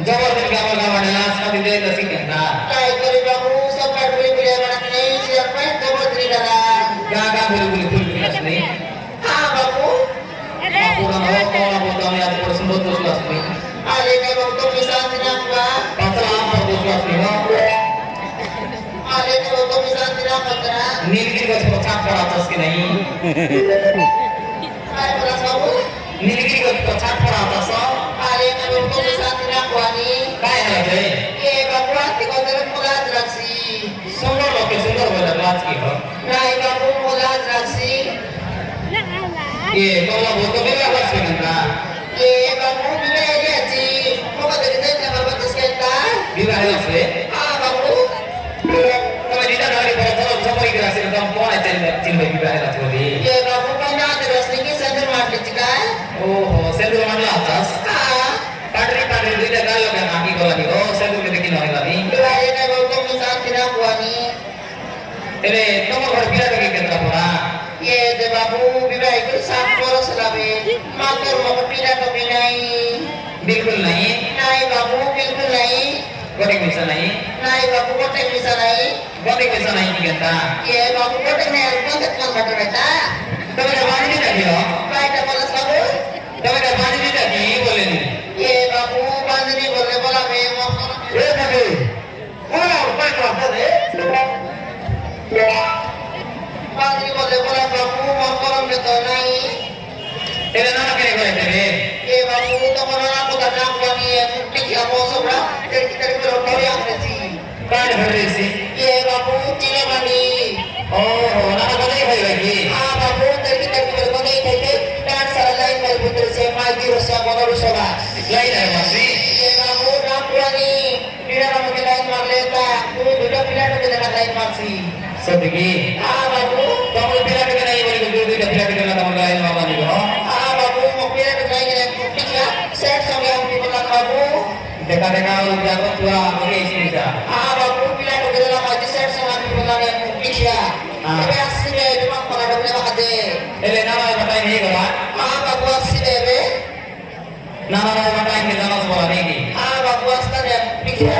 जबर दिन gamal gamal las ka dide la sikenta Kay kari babu sampai beli-beli anak ini siapa yang jabut di dalam? gaga buli buli asni Ah babu, aku na ho ko na boto ni ati por sundot to asni alih kay babu tu bisa tidak ba? patra por to asni ho Alih kay babu tu bisa tidak patra? Nilgiri गछ पर छाप पड़ा था कि नहीं Kay beras babu, Nilgiri गछ पर छाप पड़ा था सब alih kay babu tu bisa tidak wani? काय है रे Ye babu hati kau terus mulat raksi. सुंदर लोग के सुंदर बोले राज की हो Kay babu mulat raksi. ये कौला बोतो बेला बस में ना Ye babu bila dia si, mau kata kita jangan berbatas kita. विवाह से Ah babu, तो मैं दीदा डाली पर चलो जबरी के रास्ते तो कौन है तेरे चिन्ह में विवाह है तो दी ye babu kan ada rasni ki sadar mati cikai. ओहो सेलुर मंडल आतास Ah, पाटरी पाटरी दीदा गाल लगे नाकी को लगी ओ सेलुर के देखी नहीं लगी bila dia babu tu misal tidak wani. तेरे तुम घर पिला के केंद्र पड़ा Ye de babu bila itu sapor selabe. Makar mau pila to binai. बिल्कुल नहीं Nai babu bilkul nahi. गोटे पैसा नहीं Nai babu kote bisa nahi. गोटे पैसा नहीं की कहता Ye babu kote nahi alpon ketman batu beta. तो मेरा बानी दीदा की हो Kai ta balas babu. तो मेरा बानी दीदा की बोले नहीं Ye babu bandini boleh bola me mau. ए नबी बोला ऊपर तो आता दे Bandini boleh bola babu mau kolam beto nahi. तेरे नाम के कोई तेरे Ye babu to mana aku tak nak wani ye tiga mau sobra. Jadi kita berdoa yang resi. काट भर रही सी Ye babu tidak mandi. ओहो ना तो नहीं भाई लगी Ah babu dari kita berbagai tete dan salah lain dari putri saya maju rusak bodoh rusak. लाई है मासी Ye babu nak wani. Tidak kamu kita lain marleta. Tu dua pilihan kita lain marsi. सदगी Ah babu. तो हम पिला के नहीं बोले तो दो पिला के ना तो लाइन मामा नहीं हो Ah babu mau pilihan kita lain yang ketiga. Set sama yang di belakang babu. देखा देखा और जाकर पूरा आगे इसी का Ah babu pilihan kita dalam maju set sama di belakang yang ketiga. Tapi asli deh memang pada dunia makade. तेरे नाम है बताई नहीं करा Ah babu asli deh. नाम है बताई के जाना तो बोला नहीं की Ah babu asli deh. Ketiga.